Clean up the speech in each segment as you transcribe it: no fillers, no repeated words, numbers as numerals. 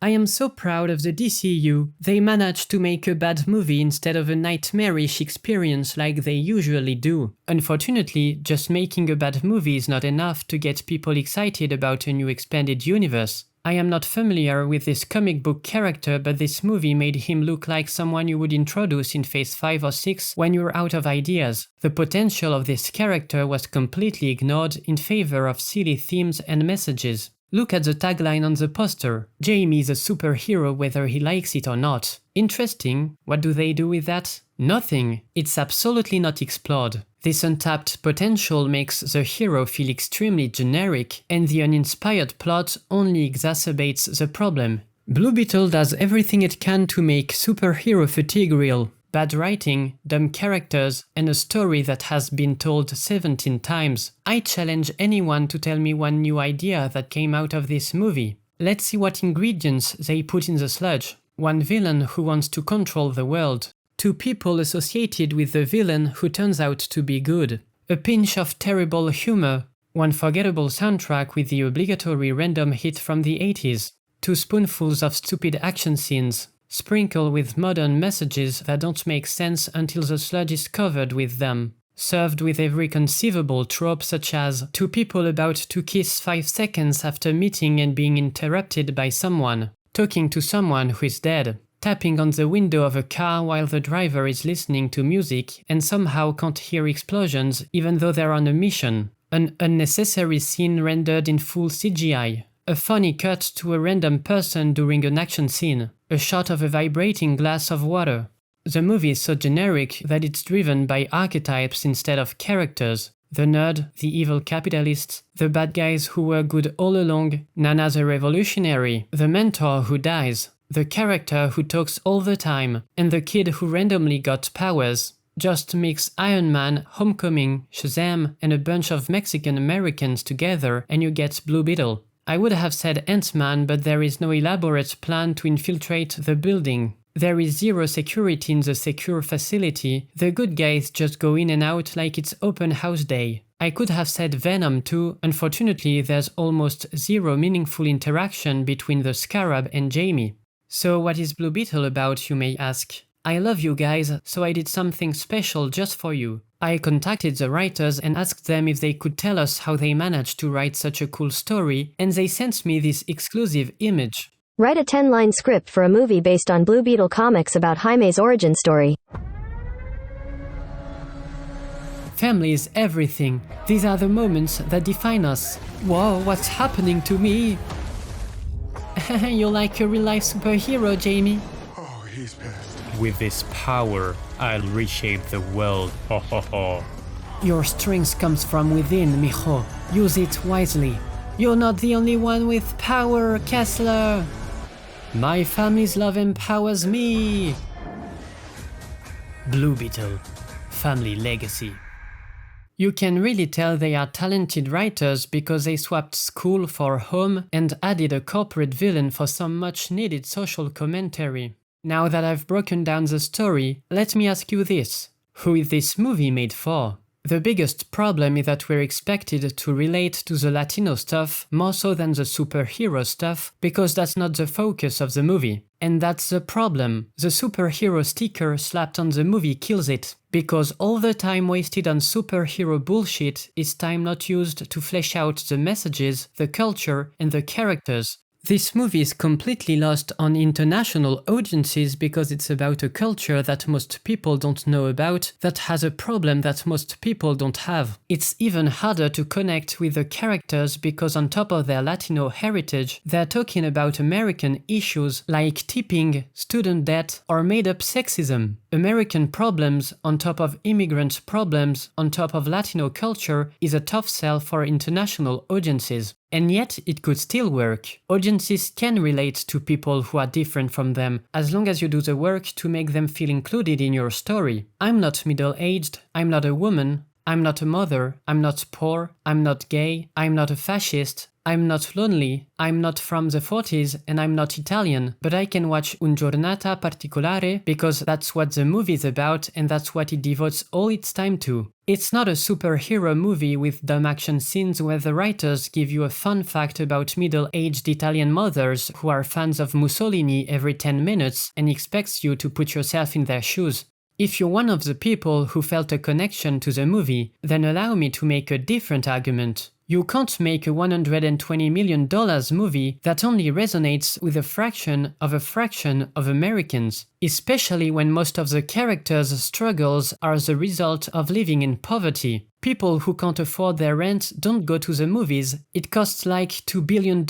I am so proud of the DCU. They managed to make a bad movie instead of a nightmarish experience like they usually do. Unfortunately, just making a bad movie is not enough to get people excited about a new expanded universe. I am not familiar with this comic book character, but this movie made him look like someone you would introduce in phase 5 or 6 when you're out of ideas. The potential of this character was completely ignored in favor of silly themes and messages. Look at the tagline on the poster. Jamie is a superhero whether he likes it or not. Interesting. What do they do with that? Nothing. It's absolutely not explored. This untapped potential makes the hero feel extremely generic, and the uninspired plot only exacerbates the problem. Blue Beetle does everything it can to make superhero fatigue real. Bad writing, dumb characters, and a story that has been told 17 times. I challenge anyone to tell me one new idea that came out of this movie. Let's see what ingredients they put in the sludge. One villain who wants to control the world. 2 people associated with the villain who turns out to be good. A pinch of terrible humor. One forgettable soundtrack with the obligatory random hit from the 80s. 2 spoonfuls of stupid action scenes. Sprinkle with modern messages that don't make sense until the sludge is covered with them. Served with every conceivable trope such as 2 people about to kiss 5 seconds after meeting and being interrupted by someone. Talking to someone who is dead. Tapping on the window of a car while the driver is listening to music and somehow can't hear explosions even though they're on a mission. An unnecessary scene rendered in full CGI. A funny cut to a random person during an action scene. A shot of a vibrating glass of water. The movie is so generic that it's driven by archetypes instead of characters. The nerd, the evil capitalist, the bad guys who were good all along, Nana the revolutionary, the mentor who dies, the character who talks all the time, and the kid who randomly got powers. Just mix Iron Man, Homecoming, Shazam, and a bunch of Mexican Americans together and you get Blue Beetle. I would have said Ant-Man, but there is no elaborate plan to infiltrate the building. There is zero security in the secure facility. The good guys just go in and out like it's open house day. I could have said Venom too. Unfortunately, there's almost zero meaningful interaction between the Scarab and Jamie. So what is Blue Beetle about, you may ask? I love you guys, so I did something special just for you. I contacted the writers and asked them if they could tell us how they managed to write such a cool story, and they sent me this exclusive image. Write a 10-line script for a movie based on Blue Beetle comics about Jaime's origin story. Family is everything. These are the moments that define us. Whoa, what's happening to me? You're like a real-life superhero, Jamie. Oh, he's pissed. With this power, I'll reshape the world. Ho ho ho. Your strength comes from within, mijo. Use it wisely. You're not the only one with power, Kessler. My family's love empowers me. Blue Beetle. Family legacy. You can really tell they are talented writers because they swapped school for home and added a corporate villain for some much needed social commentary. Now that I've broken down the story, let me ask you this. Who is this movie made for? The biggest problem is that we're expected to relate to the Latino stuff more so than the superhero stuff, because that's not the focus of the movie. And that's the problem. The superhero sticker slapped on the movie kills it, because all the time wasted on superhero bullshit is time not used to flesh out the messages, the culture, and the characters. This movie is completely lost on international audiences because it's about a culture that most people don't know about, that has a problem that most people don't have. It's even harder to connect with the characters because on top of their Latino heritage, they're talking about American issues like tipping, student debt, or made-up sexism. American problems on top of immigrant problems on top of Latino culture is a tough sell for international audiences. And yet, it could still work. Audiences can relate to people who are different from them, as long as you do the work to make them feel included in your story. I'm not middle-aged, I'm not a woman, I'm not a mother, I'm not poor, I'm not gay, I'm not a fascist, I'm not lonely, I'm not from the 40s, and I'm not Italian, but I can watch Un Giornata Particolare because that's what the movie's about and that's what it devotes all its time to. It's not a superhero movie with dumb action scenes where the writers give you a fun fact about middle-aged Italian mothers who are fans of Mussolini every 10 minutes and expects you to put yourself in their shoes. If you're one of the people who felt a connection to the movie, then allow me to make a different argument. You can't make a $120 million movie that only resonates with a fraction of Americans, especially when most of the characters' struggles are the result of living in poverty. People who can't afford their rent don't go to the movies, it costs like $2 billion.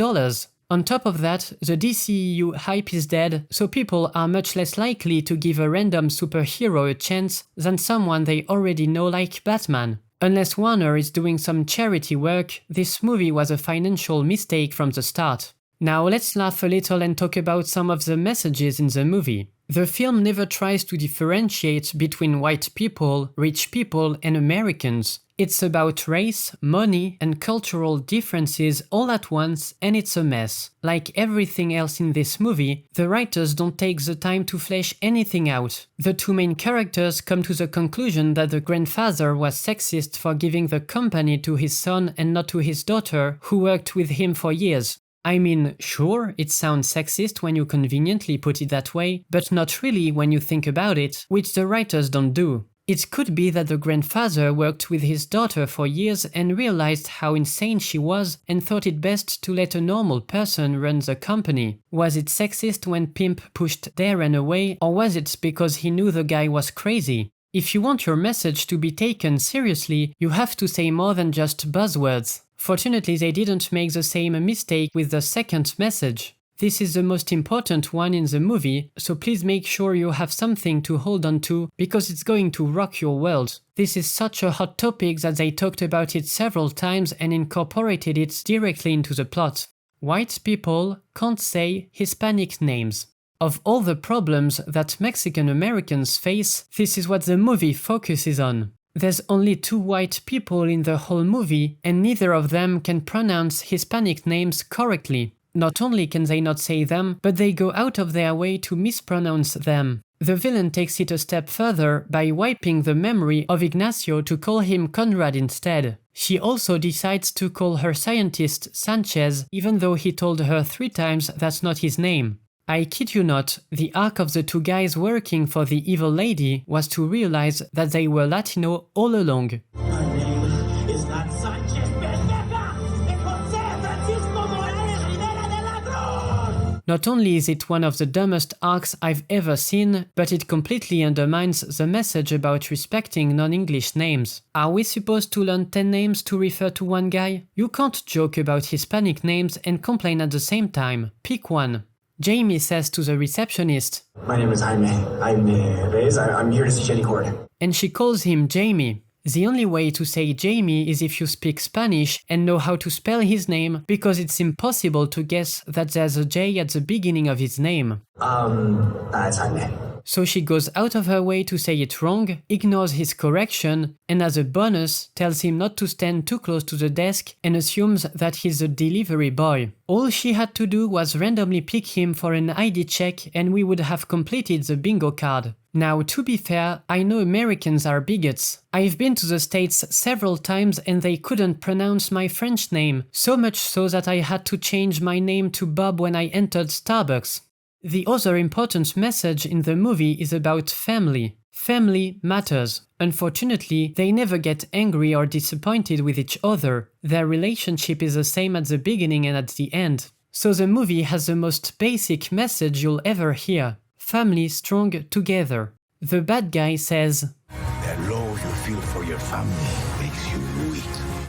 On top of that, the DCEU hype is dead, so people are much less likely to give a random superhero a chance than someone they already know like Batman. Unless Warner is doing some charity work, this movie was a financial mistake from the start. Now let's laugh a little and talk about some of the messages in the movie. The film never tries to differentiate between white people, rich people, and Americans. It's about race, money, and cultural differences all at once, and it's a mess. Like everything else in this movie, the writers don't take the time to flesh anything out. The two main characters come to the conclusion that the grandfather was sexist for giving the company to his son and not to his daughter, who worked with him for years. I mean, sure, it sounds sexist when you conveniently put it that way, but not really when you think about it, which the writers don't do. It could be that the grandfather worked with his daughter for years and realized how insane she was and thought it best to let a normal person run the company. Was it sexist when Pimp pushed Darren away, or was it because he knew the guy was crazy? If you want your message to be taken seriously, you have to say more than just buzzwords. Fortunately, they didn't make the same mistake with the second message. This is the most important one in the movie, so please make sure you have something to hold on to because it's going to rock your world. This is such a hot topic that they talked about it several times and incorporated it directly into the plot. White people can't say Hispanic names. Of all the problems that Mexican Americans face, this is what the movie focuses on. There's only 2 white people in the whole movie, and neither of them can pronounce Hispanic names correctly. Not only can they not say them, but they go out of their way to mispronounce them. The villain takes it a step further by wiping the memory of Ignacio to call him Conrad instead. She also decides to call her scientist Sanchez, even though he told her 3 times that's not his name. I kid you not, the arc of the 2 guys working for the evil lady was to realize that they were Latino all along. My name is not Sanchez Bermeja, es José Francisco Morales Rivera de Ladrón. Not only is it one of the dumbest arcs I've ever seen, but it completely undermines the message about respecting non-English names. Are we supposed to learn 10 names to refer to one guy? You can't joke about Hispanic names and complain at the same time. Pick one. Jamie says to the receptionist, My name is Jaime. I'm here to see Jenny Court. And she calls him Jamie. The only way to say Jamie is if you speak Spanish and know how to spell his name, because it's impossible to guess that there's a J at the beginning of his name. That's Jaime. So she goes out of her way to say it wrong, ignores his correction, and as a bonus tells him not to stand too close to the desk and assumes that he's a delivery boy. All she had to do was randomly pick him for an ID check and we would have completed the bingo card. Now, to be fair, I know Americans are bigots. I've been to the States several times and they couldn't pronounce my French name, so much so that I had to change my name to Bob when I entered Starbucks. The other important message in the movie is about family. Family matters. Unfortunately, they never get angry or disappointed with each other. Their relationship is the same at the beginning and at the end. So the movie has the most basic message you'll ever hear. Family strong together. The bad guy says, That love you feel for your family makes you weak.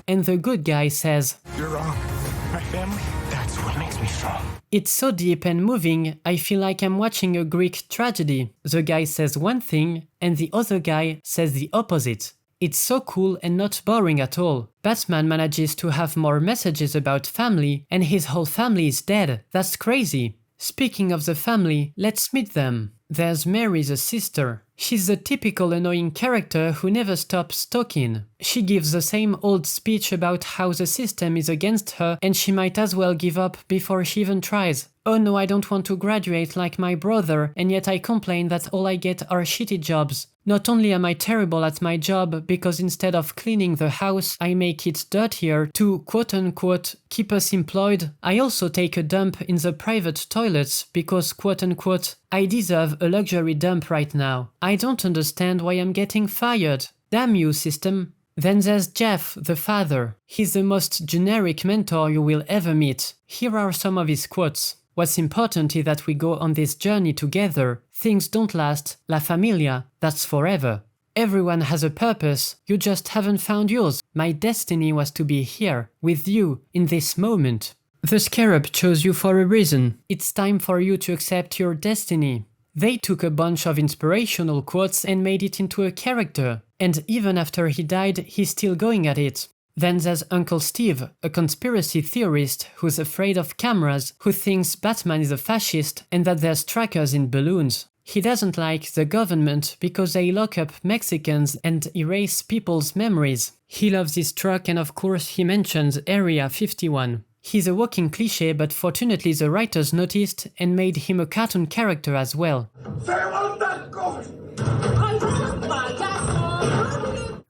and the good guy says, You're wrong. My family, that's what makes me strong. It's so deep and moving, I feel like I'm watching a Greek tragedy. The guy says one thing, and the other guy says the opposite. It's so cool and not boring at all. Batman manages to have more messages about family, and his whole family is dead. That's crazy. Speaking of the family, let's meet them. There's Mary the sister. She's the typical annoying character who never stops talking. She gives the same old speech about how the system is against her and she might as well give up before she even tries. Oh no, I don't want to graduate like my brother, and yet I complain that all I get are shitty jobs. Not only am I terrible at my job because instead of cleaning the house, I make it dirtier to quote-unquote keep us employed, I also take a dump in the private toilets because quote-unquote I deserve a luxury dump right now. I don't understand why I'm getting fired. Damn you, system. Then there's Jeff, the father. He's the most generic mentor you will ever meet. Here are some of his quotes. What's important is that we go on this journey together. Things don't last. La familia, that's forever. Everyone has a purpose, you just haven't found yours. My destiny was to be here, with you, in this moment. The Scarab chose you for a reason. It's time for you to accept your destiny. They took a bunch of inspirational quotes and made it into a character. And even after he died, he's still going at it. Then there's Uncle Steve, a conspiracy theorist who's afraid of cameras, who thinks Batman is a fascist and that there's trackers in balloons. He doesn't like the government because they lock up Mexicans and erase people's memories. He loves his truck and of course he mentions Area 51. He's a walking cliché, but fortunately the writers noticed and made him a cartoon character as well.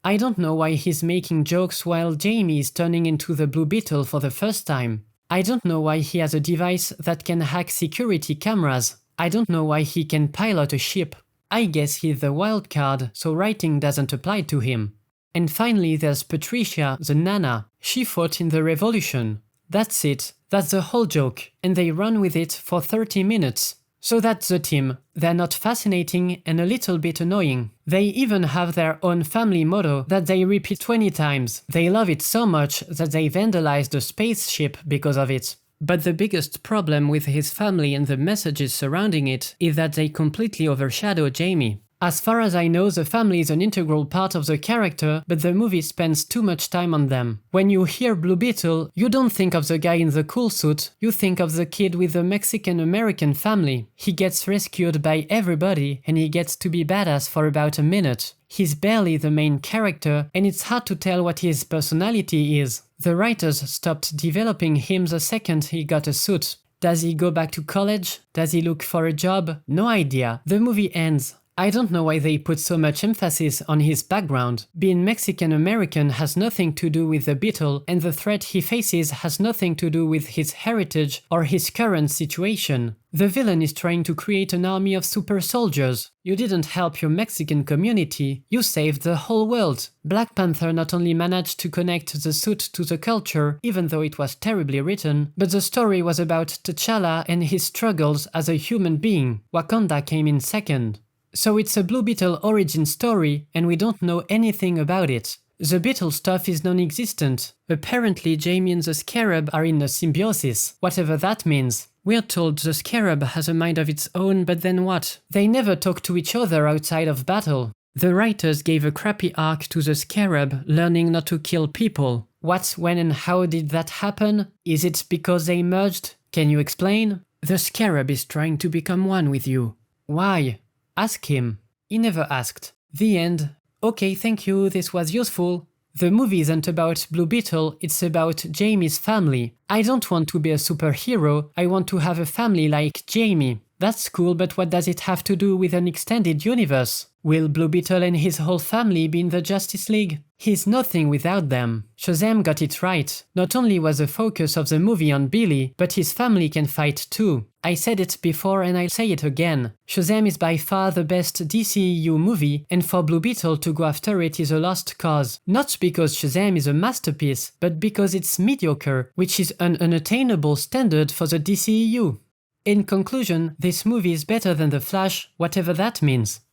I don't know why he's making jokes while Jamie is turning into the Blue Beetle for the first time. I don't know why he has a device that can hack security cameras. I don't know why he can pilot a ship. I guess he's the wild card, so writing doesn't apply to him. And finally there's Patricia, the Nana. She fought in the revolution. That's it. That's the whole joke. And they run with it for 30 minutes. So that's the team. They're not fascinating and a little bit annoying. They even have their own family motto that they repeat 20 times. They love it so much that they vandalized a spaceship because of it. But the biggest problem with his family and the messages surrounding it is that they completely overshadow Jamie. As far as I know, the family is an integral part of the character, but the movie spends too much time on them. When you hear Blue Beetle, you don't think of the guy in the cool suit, you think of the kid with the Mexican-American family. He gets rescued by everybody and he gets to be badass for about a minute. He's barely the main character and it's hard to tell what his personality is. The writers stopped developing him the second he got a suit. Does he go back to college? Does he look for a job? No idea. The movie ends. I don't know why they put so much emphasis on his background. Being Mexican-American has nothing to do with the Beetle, and the threat he faces has nothing to do with his heritage or his current situation. The villain is trying to create an army of super soldiers. You didn't help your Mexican community, you saved the whole world. Black Panther not only managed to connect the suit to the culture, even though it was terribly written, but the story was about T'Challa and his struggles as a human being. Wakanda came in second. So it's a Blue Beetle origin story and we don't know anything about it. The Beetle stuff is non-existent. Apparently Jamie and the Scarab are in a symbiosis, whatever that means. We're told the Scarab has a mind of its own, but then what? They never talk to each other outside of battle. The writers gave a crappy arc to the Scarab, learning not to kill people. What, when and how did that happen? Is it because they merged? Can you explain? The Scarab is trying to become one with you. Why? Ask him. He never asked. The end. Okay, thank you, this was useful. The movie isn't about Blue Beetle, it's about Jamie's family. I don't want to be a superhero, I want to have a family like Jamie. That's cool, but what does it have to do with an extended universe? Will Blue Beetle and his whole family be in the Justice League? He's nothing without them. Shazam got it right. Not only was the focus of the movie on Billy, but his family can fight too. I said it before and I'll say it again. Shazam is by far the best DCEU movie, and for Blue Beetle to go after it is a lost cause. Not because Shazam is a masterpiece, but because it's mediocre, which is an unattainable standard for the DCEU. In conclusion, this movie is better than The Flash, whatever that means.